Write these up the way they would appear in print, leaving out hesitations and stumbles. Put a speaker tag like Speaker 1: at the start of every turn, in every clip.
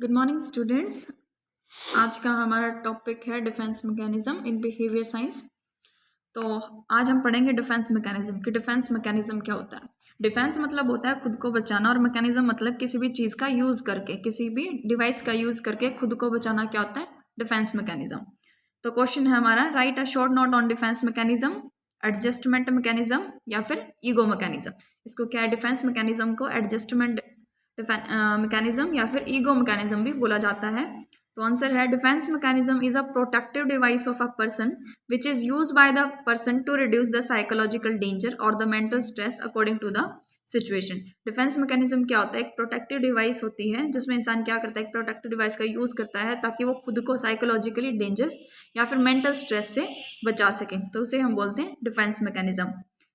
Speaker 1: Good morning students. आज का हमारा टॉपिक है defence mechanism in behaviour science. तो आज हम पढ़ेंगे डिफेंस मैकेनिज्म कि डिफेंस मैकेनिज्म क्या होता है। डिफेंस मतलब होता है खुद को बचाना, और मैकेनिज्म मतलब किसी भी चीज़ का यूज़ करके, किसी भी डिवाइस का यूज़ करके खुद को बचाना क्या होता है, डिफेंस मैकेनिज्म। तो क्वेश्चन है हमारा, right a short note on defence mechanism, adjustment mechanism या फिर ईगो मैकेनिज्म। इसको क्या है, डिफेंस मैकेनिज्म को एडजस्टमेंट मैकेनिज्म या फिर ईगो मैकेनिज्म भी बोला जाता है। तो आंसर है, defence mechanism is a protective device of a person which is used by the person to reduce the psychological danger or the mental stress according to the situation. Defence mechanism क्या होता है, एक protective device होती है जिसमें इंसान क्या करता है, एक प्रोटेक्टिव डिवाइस का यूज करता है ताकि वो खुद को साइकोलॉजिकली डेंजर या फिर मेंटल स्ट्रेस से बचा सके। तो उसे हम बोलते हैं defence mechanism.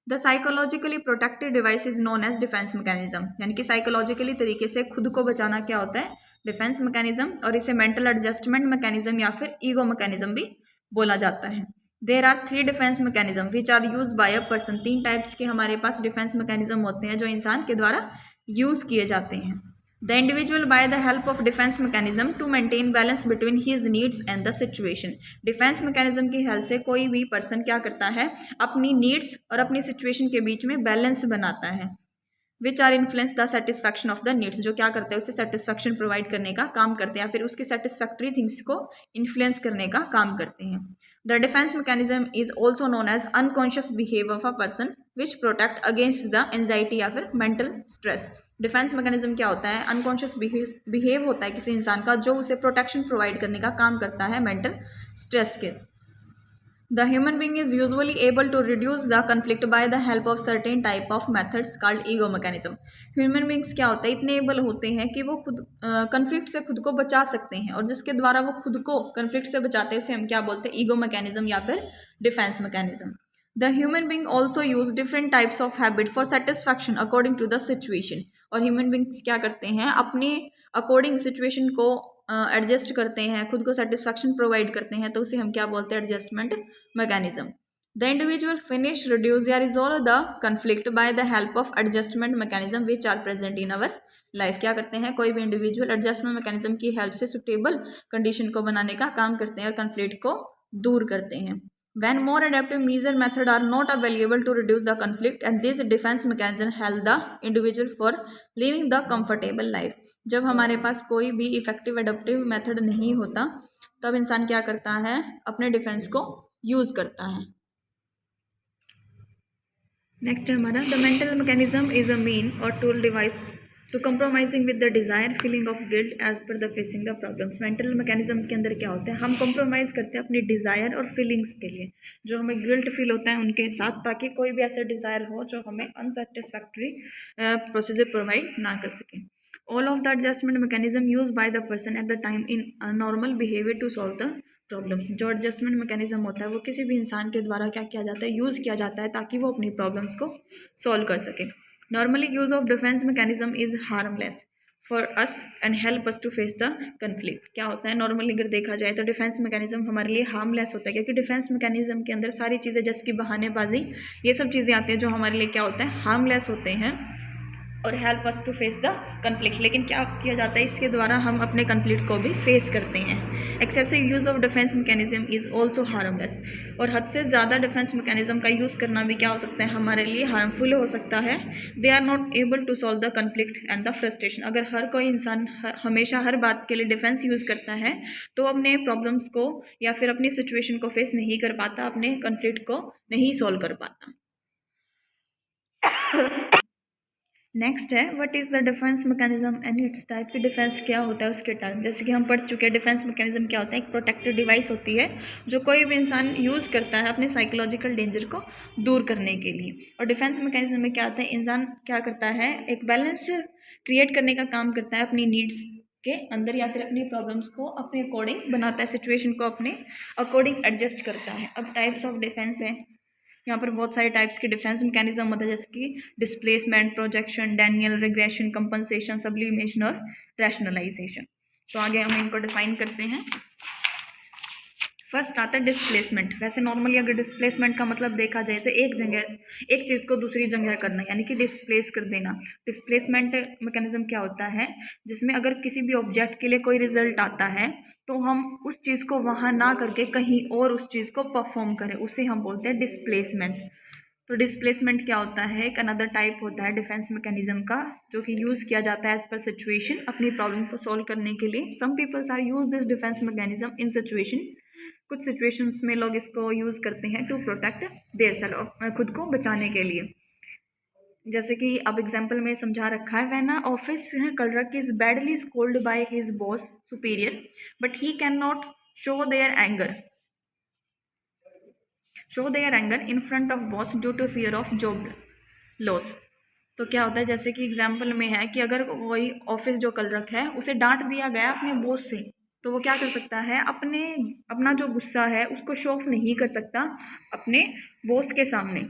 Speaker 1: The psychologically protective device is known as defence mechanism, यानी कि साइकोलॉजिकली तरीके से खुद को बचाना क्या होता है, डिफेंस मैकेनिज्म। और इसे मेंटल एडजस्टमेंट मैकेनिज्म या फिर ईगो मैकेनिज्म भी बोला जाता है। There are 3 defence mechanism which are use by a person. 3 types के हमारे पास डिफेंस मैकेनिज्म होते हैं जो इंसान के द्वारा यूज किए जाते हैं। The individual by the help of defence mechanism to maintain balance between his needs and the situation. Defence mechanism की हेल्प से कोई भी पर्सन क्या करता है, अपनी नीड्स और अपनी सिचुएशन के बीच में बैलेंस बनाता है। Which are influence the satisfaction of the needs, जो क्या करते हैं, उसे सेटिस्फैक्शन प्रोवाइड करने का काम करते हैं या फिर उसकी सेटिस्फैक्टरी थिंग्स को इन्फ्लुएंस करने का काम करते हैं। The defence mechanism is also known as unconscious behave of a person which protect against the anxiety या फिर मेंटल स्ट्रेस। डिफेंस मैकेनिज्म क्या होता है, अनकॉन्शियस बिहेव होता है किसी इंसान का जो उसे प्रोटेक्शन प्रोवाइड करने का काम करता है मेंटल स्ट्रेस के। The human being is usually able to reduce the conflict by the help of certain type of methods called ego mechanism. Human beings क्या होता है, इतने एबल होते हैं कि वो खुद कन्फ्लिक्ट से खुद को बचा सकते हैं, और जिसके द्वारा वो खुद को कन्फ्लिक्ट से बचाते हैं उसे हम क्या बोलते हैं, ईगो मैकेनिज्म या फिर defence mechanism. The human being also use different types of habit for satisfaction according to the situation. और ह्यूमन बींग्स क्या करते हैं, अपने अकॉर्डिंग सिचुएशन को एडजस्ट करते हैं, खुद को सेटिस्फैक्शन प्रोवाइड करते हैं, तो उसे हम क्या बोलते हैं, adjustment mechanism. The individual finish reduce या resolve the conflict by the help of adjustment mechanism which are present in our life. क्या करते हैं, कोई भी इंडिविजुअल एडजस्टमेंट मैकेनिज्म की हेल्प से सुटेबल कंडीशन को बनाने का काम करते हैं और कन्फ्लिक्ट को दूर करते हैं। When more adaptive measure method are not available to reduce the conflict, and this defense mechanism help the individual for living the comfortable life। जब हमारे पास कोई भी इफेक्टिव एडेप्टिव मेथड नहीं होता तब इंसान क्या करता है, अपने डिफेंस को यूज करता है। नेक्स्ट है हमारा, the mental mechanism is a mean or tool device to compromising with the desire feeling of guilt as per the facing the problems. Mental mechanism के अंदर क्या होता है, हम कंप्रोमाइज करते हैं अपनी डिजायर और फीलिंग्स के लिए, जो हमें गिल्ट फील होता है उनके साथ, ताकि कोई भी ऐसा डिजायर हो जो हमें अनसेटिस्फैक्ट्री प्रोसीजर प्रोवाइड ना कर सके। All of the adjustment mechanism use by the person at the time in normal behaviour to solve the problems. जो एडजस्टमेंट मैकेनिज्म होता है वो किसी भी इंसान के द्वारा क्या किया जाता है, यूज़ किया जाता है ताकि वो अपनी प्रॉब्लम्स को सॉल्व कर सके। Normally use of defence mechanism is harmless for us and help us to face the conflict. क्या होता है, नॉर्मली अगर देखा जाए तो डिफेंस मैकेनिज्म हमारे लिए हार्मलेस होता है, क्योंकि डिफेंस मैकेनिज्म के अंदर सारी चीज़ें जैसे कि बहानेबाजी, ये सब चीज़ें आती हैं जो हमारे लिए क्या होता है, हार्मलेस होते हैं और help us to face the conflict. लेकिन क्या किया जाता है, इसके द्वारा हम अपने कन्फ्लिक्ट को भी फेस करते हैं। Excessive use of defence mechanism is also harmless, और हद से ज़्यादा डिफेंस मैकेनिज्म का यूज़ करना भी क्या हो सकता है, हमारे लिए हार्मफुल हो सकता है। They are not able to solve the conflict and the frustration. अगर हर कोई इंसान हमेशा हर बात के लिए डिफेंस यूज़ करता है तो अपने प्रॉब्लम्स को या फिर अपनी सिचुएशन को फेस नहीं कर पाता, अपने कन्फ्लिक्ट को नहीं सॉल्व कर पाता। नेक्स्ट है, what is the defence mechanism and it's type. की डिफेंस क्या होता है उसके टाइप, जैसे कि हम पढ़ चुके हैं डिफेंस मैकेनिज्म क्या होता है, एक प्रोटेक्टिव डिवाइस होती है जो कोई भी इंसान यूज़ करता है अपने साइकोलॉजिकल डेंजर को दूर करने के लिए। और डिफेंस मैकेनिज्म में क्या होता है, इंसान क्या करता है, एक बैलेंस क्रिएट करने का काम करता है अपनी नीड्स के अंदर या फिर अपनी प्रॉब्लम्स को अपने अकॉर्डिंग बनाता है, सिचुएशन को अपने अकॉर्डिंग एडजस्ट करता है। अब टाइप्स ऑफ डिफेंस है, यहाँ पर बहुत सारे टाइप्स के डिफेंस मैकेनिज्म होता है, जैसे कि displacement, projection, Daniel, regression, compensation, sublimation और रैशनलाइजेशन। तो आगे हम इनको डिफाइन करते हैं। फर्स्ट आता है डिस्प्लेसमेंट। वैसे नॉर्मली अगर डिस्प्लेसमेंट का मतलब देखा जाए तो एक चीज़ को दूसरी जगह करना, यानी कि डिस्प्लेस कर देना। डिस्प्लेसमेंट मैकेनिज्म क्या होता है, जिसमें अगर किसी भी ऑब्जेक्ट के लिए कोई रिजल्ट आता है तो हम उस चीज़ को वहाँ ना करके कहीं और उस चीज़ को परफॉर्म करें, उसे हम बोलते हैं डिस्प्लेसमेंट। तो डिस्प्लेसमेंट क्या होता है, एक अनदर टाइप होता है डिफेंस मैकेनिज्म का, जो कि यूज़ किया जाता है एज पर सिचुएशन अपनी प्रॉब्लम को सॉल्व करने के लिए। Some peoples are use this defence mechanism in situation. कुछ सिचुएशंस में लोग इसको यूज़ करते हैं टू प्रोटेक्ट देयर सेल्फ, खुद को बचाने के लिए। जैसे कि अब एग्जाम्पल में समझा रखा है, when office clerk is badly scold by his boss superior but he can not show there anger in front of boss due to fear of job loss. तो क्या होता है, जैसे कि एग्जाम्पल में है कि अगर कोई ऑफिस जो कलरक है उसे डांट दिया गया अपने बॉस से, तो वो क्या कर सकता है, अपना जो गुस्सा है उसको शो ऑफ नहीं कर सकता अपने बॉस के सामने,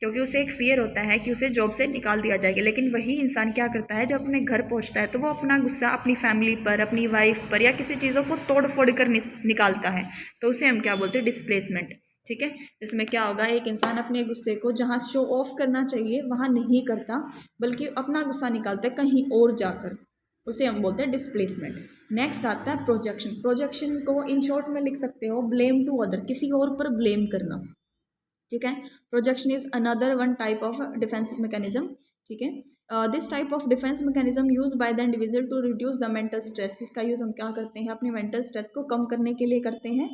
Speaker 1: क्योंकि उसे एक फियर होता है कि उसे जॉब से निकाल दिया जाएगा। लेकिन वही इंसान क्या करता है, जब अपने घर पहुंचता है तो वो अपना गुस्सा अपनी फैमिली पर, अपनी वाइफ पर या किसी चीज़ों को तोड़ फोड़ कर निकालता है। तो उसे हम क्या बोलते हैं, डिस्प्लेसमेंट। ठीक है, जिसमें क्या होगा, एक इंसान अपने गुस्से को जहाँ शो ऑफ करना चाहिए वहाँ नहीं करता, बल्कि अपना गुस्सा निकालता है कहीं और जाकर, उसे हम बोलते हैं डिस्प्लेसमेंट। नेक्स्ट आता है प्रोजेक्शन। प्रोजेक्शन को इन शॉर्ट में लिख सकते हो ब्लेम टू अदर, किसी और पर ब्लेम करना। ठीक है, projection is another one type of defence mechanism. ठीक है, this type of defence mechanism use by the individual to reduce the mental stress. इसका यूज़ हम क्या करते हैं, अपने मेंटल स्ट्रेस को कम करने के लिए करते हैं।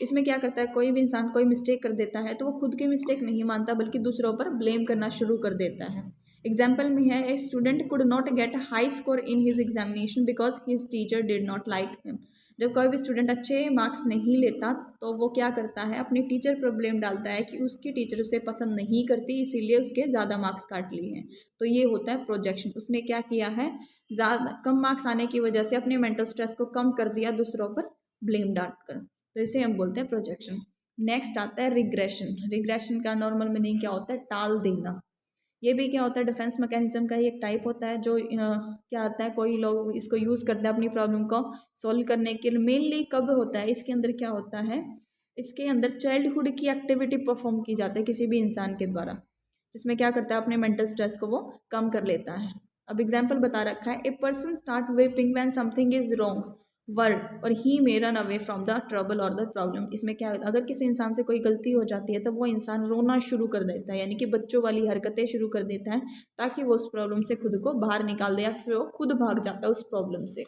Speaker 1: इसमें क्या करता है, कोई भी इंसान कोई मिस्टेक कर देता है तो वो खुद की मिस्टेक नहीं मानता, बल्कि दूसरों पर ब्लेम करना शुरू कर देता है। एग्जाम्पल में है, a student could not get high score in his examination because his teacher did not like him. जब कोई भी स्टूडेंट अच्छे मार्क्स नहीं लेता तो वो क्या करता है, अपने टीचर पर ब्लेम डालता है कि उसकी टीचर उसे पसंद नहीं करती, इसीलिए उसके ज़्यादा मार्क्स काट लिए हैं। तो ये होता है प्रोजेक्शन। उसने क्या किया है, ज़्यादा कम मार्क्स आने की वजह से अपने मेंटल स्ट्रेस को कम कर दिया दूसरों पर ब्लेम डालकर, तो इसे हम बोलते हैं प्रोजेक्शन। नेक्स्ट आता है रिग्रेशन। रिग्रेशन का नॉर्मल मीनिंग क्या होता है, टाल देना। ये भी क्या होता है, डिफेंस मैकेनिज्म का ही एक टाइप होता है, जो क्या आता है, कोई लोग इसको यूज़ करते हैं अपनी प्रॉब्लम को सॉल्व करने के लिए। मेनली कब होता है, इसके अंदर क्या होता है, इसके अंदर चाइल्डहुड की एक्टिविटी परफॉर्म की जाती है किसी भी इंसान के द्वारा, जिसमें क्या करता है, अपने मेंटल स्ट्रेस को वो कम कर लेता है। अब एग्जाम्पल बता रखा है, a person start weeping when something is wrong word or he may run away from the trouble or the problem. इसमें क्या होता है, अगर किसी इंसान से कोई गलती हो जाती है तो वो इंसान रोना शुरू कर देता है, यानी कि बच्चों वाली हरकतें शुरू कर देता है, ताकि वो उस प्रॉब्लम से खुद को बाहर निकाल दे, या फिर वो खुद भाग जाता है उस प्रॉब्लम से।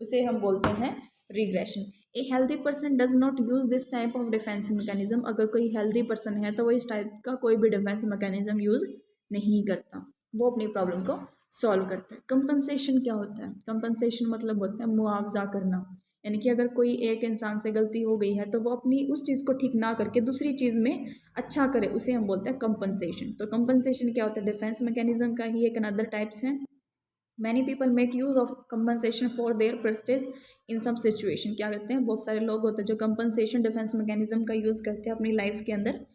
Speaker 1: उसे हम बोलते हैं regression. A healthy person does not use this type of defence mechanism. अगर कोई हेल्दी पर्सन है तो वो इस टाइप का कोई भी डिफेंस मैकेनिज्म यूज नहीं करता, वो अपनी प्रॉब्लम को सॉल्व करता है। कंपनसेशन क्या होता है, कंपनसेशन मतलब होता है मुआवजा करना, यानी कि अगर कोई एक इंसान से गलती हो गई है तो वो अपनी उस चीज़ को ठीक ना करके दूसरी चीज़ में अच्छा करे, उसे हम बोलते हैं कंपनसेशन। तो कंपनसेशन क्या होता है, डिफेंस मैकेनिज्म का ही एक अनदर टाइप्स है। Many people make use of compensation for their prestige in some situation. क्या करते हैं, बहुत सारे लोग होते हैं जो कंपनसेशन डिफेंस मैकेनिज्म का यूज़ करते हैं अपनी लाइफ के अंदर।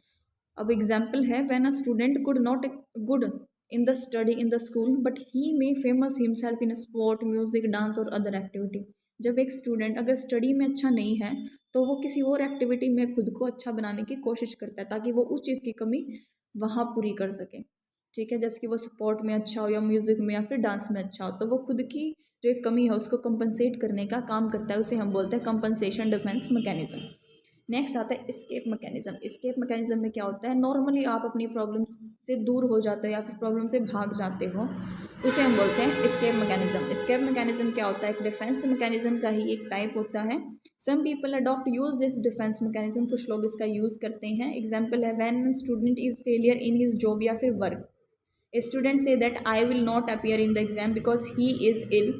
Speaker 1: अब एग्जाम्पल है, when a student could not good in the study in the school but he may famous himself in a sport, music, dance और other activity। जब एक स्टूडेंट अगर स्टडी में अच्छा नहीं है तो वो किसी और एक्टिविटी में खुद को अच्छा बनाने की कोशिश करता है, ताकि वो उस चीज़ की कमी वहाँ पूरी कर सके। ठीक है, जैसे कि वो स्पोर्ट में अच्छा हो या म्यूज़िक में या फिर डांस में अच्छा हो, तो वो खुद की जो एक कमी है उसको कंपनसेट करने का काम करता है, उसे हम बोलते हैं कंपनसेशन डिफेंस मैकेनिज्म। नेक्स्ट आता है एस्केप मैकेनिज्म। एस्केप मैकेनिज्म में क्या होता है, नॉर्मली आप अपनी प्रॉब्लम से दूर हो जाते हो या फिर प्रॉब्लम से भाग जाते हो, उसे हम बोलते हैं एस्केप मैकेनिज्म। एस्केप मैकेनिज्म क्या होता है, एक डिफेंस मैकेनिज्म का ही एक टाइप होता है। Some people adopt use this defence mechanism, कुछ लोग इसका यूज़ करते हैं। एग्जाम्पल है, when student is failure in his job या फिर वर्क, स्टूडेंट से that I will not appear in the exam because he is ill.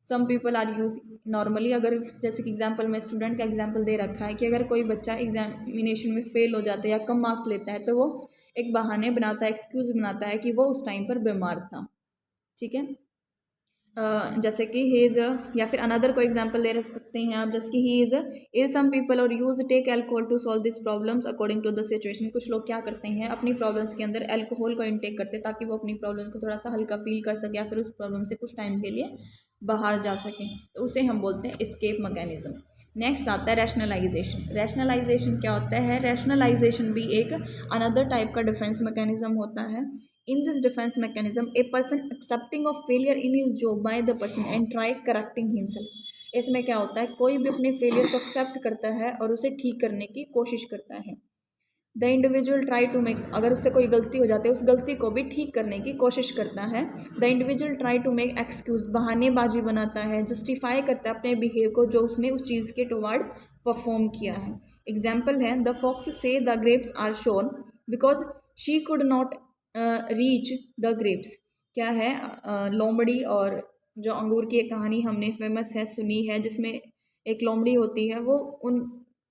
Speaker 1: Some people are use normally, अगर जैसे कि एग्जाम्पल में स्टूडेंट का एग्जाम्पल दे रखा है कि अगर कोई बच्चा एग्जामिनेशन में फेल हो जाता है या कम मार्क्स लेता है तो वो एक बहाने बनाता है, एक्सक्यूज़ बनाता है कि वो उस टाइम पर बीमार था। ठीक है, जैसे कि ही इज़, या फिर अनदर कोई एग्जांपल ले सकते हैं आप, जैसे कि he is ill some people or use take alcohol to solve this problems according to the situation. कुछ लोग क्या करते हैं, अपनी प्रॉब्लम्स के अंदर अल्कोहल को इनटेक करते हैं ताकि वो अपनी प्रॉब्लम को थोड़ा सा हल्का फील कर सके या फिर उस प्रॉब्लम से कुछ टाइम के लिए बाहर जा सकें, तो उसे हम बोलते हैं एस्केप मैकेनिज्म। नेक्स्ट आता है रैशनलाइजेशन। रैशनलाइजेशन क्या होता है? रैशनलाइजेशन भी एक अनदर टाइप का डिफेंस मैकेनिज्म होता है। In this defence mechanism a person accepting of failure in his job by the person and try correcting himself. इसमें क्या होता है? कोई भी अपने फेलियर को एक्सेप्ट करता है और उसे ठीक करने की कोशिश करता है। The individual try to make, अगर उससे कोई गलती हो जाती है उस गलती को भी ठीक करने की कोशिश करता है। The individual try to make excuse, बहानेबाजी बनाता है, जस्टिफाई करता है अपने बिहेव को जो उसने उस चीज़ के टुवर्ड परफॉर्म किया है। एग्जाम्पल है, the fox say the grapes are sour because she could not reach the grapes. क्या है? लोमड़ी और जो अंगूर की एक कहानी हमने फेमस है सुनी है, जिसमें एक लोमड़ी होती है, वो उन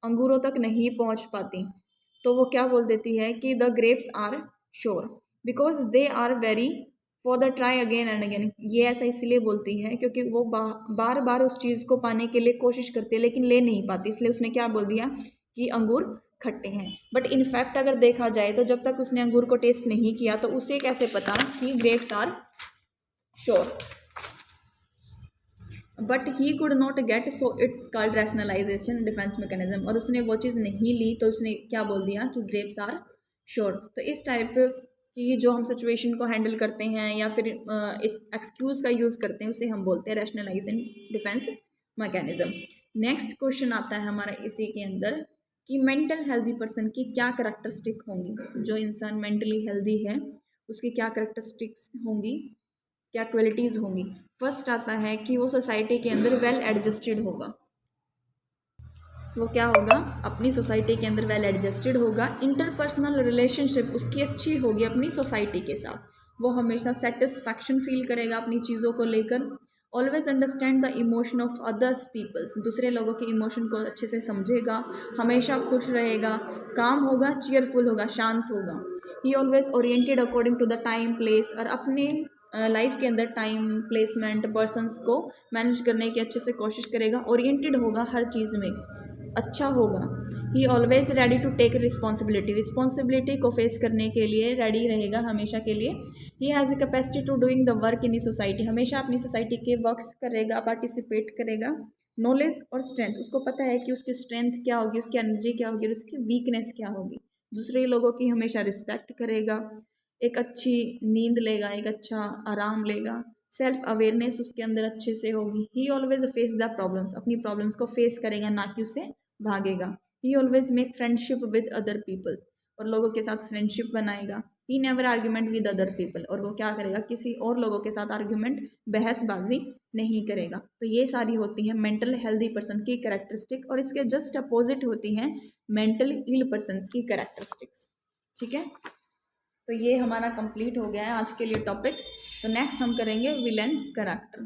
Speaker 1: अंगूरों तक नहीं पहुंच पाती, तो वो क्या बोल देती है कि the grapes are sour because they are very for the try again and again. ये ऐसा इसलिए बोलती है क्योंकि वो बार बार उस चीज़ को पाने के लिए कोशिश करती है लेकिन ले नहीं पाती, इसलिए उसने क्या बोल दिया कि अंगूर खट्टे हैं। बट इनफैक्ट अगर देखा जाए तो जब तक उसने अंगूर को टेस्ट नहीं किया तो उसे कैसे पता कि grapes are sour? But he could not get, so it's called rationalisation defence mechanism. और उसने वो चीज़ नहीं ली तो उसने क्या बोल दिया कि ग्रेप्स आर श्योर। तो इस टाइप की जो हम सिचुएशन को हैंडल करते हैं या फिर इस एक्सक्यूज़ का यूज़ करते हैं उसे हम बोलते हैं rationalisation defence mechanism. Next question आता है हमारा इसी के अंदर कि मेंटल हेल्दी पर्सन की क्या करैक्टरिस्टिक होंगी। जो इंसान मेंटली हेल्दी है उसकी क्या करैक्टरिस्टिक्स होंगी, क्या क्वालिटीज़ होंगी। फर्स्ट आता है कि वो सोसाइटी के अंदर वेल एडजस्टेड होगा। वो क्या होगा? अपनी सोसाइटी के अंदर वेल एडजस्टेड होगा। इंटरपर्सनल रिलेशनशिप उसकी अच्छी होगी अपनी सोसाइटी के साथ। वो हमेशा सेटिस्फैक्शन फील करेगा अपनी चीज़ों को लेकर। Always understand the emotion of others peoples, दूसरे लोगों के इमोशन को अच्छे से समझेगा, हमेशा खुश रहेगा, काम होगा, चीयरफुल होगा, शांत होगा। He always oriented according to the time place, और अपने लाइफ के अंदर टाइम प्लेसमेंट पर्सनस को मैनेज करने की अच्छे से कोशिश करेगा। ओरिएंटेड होगा हर चीज़ में, अच्छा होगा। He always ready to take responsibility, responsibility को फेस करने के लिए रेडी रहेगा हमेशा के लिए। He has a capacity to doing the work in society, हमेशा अपनी सोसाइटी के वर्क्स करेगा, पार्टिसिपेट करेगा। नॉलेज और स्ट्रेंथ, उसको पता है कि उसकी स्ट्रेंथ क्या होगी, उसकी एनर्जी क्या होगी और उसकी वीकनेस क्या होगी। दूसरे लोगों की हमेशा रिस्पेक्ट करेगा, एक अच्छी नींद लेगा, एक अच्छा आराम लेगा। सेल्फ अवेयरनेस उसके अंदर अच्छे से होगी। He always face the problems, अपनी प्रॉब्लम्स को फेस करेगा, ना कि उसे भागेगा। He always make friendship with other peoples, और लोगों के साथ फ्रेंडशिप बनाएगा। He never argument with other people, और वो क्या करेगा? किसी और लोगों के साथ आर्ग्यूमेंट, बहसबाजी नहीं करेगा। तो ये सारी होती हैं मेंटल हेल्दी पर्सन की कैरेक्टरिस्टिक, और इसके जस्ट अपोजिट होती हैं मेंटल इल पर्सन की कैरेक्टरिस्टिक्स। ठीक है, तो ये हमारा कंप्लीट हो गया है आज के लिए टॉपिक। तो नेक्स्ट हम करेंगे विलन कैरेक्टर।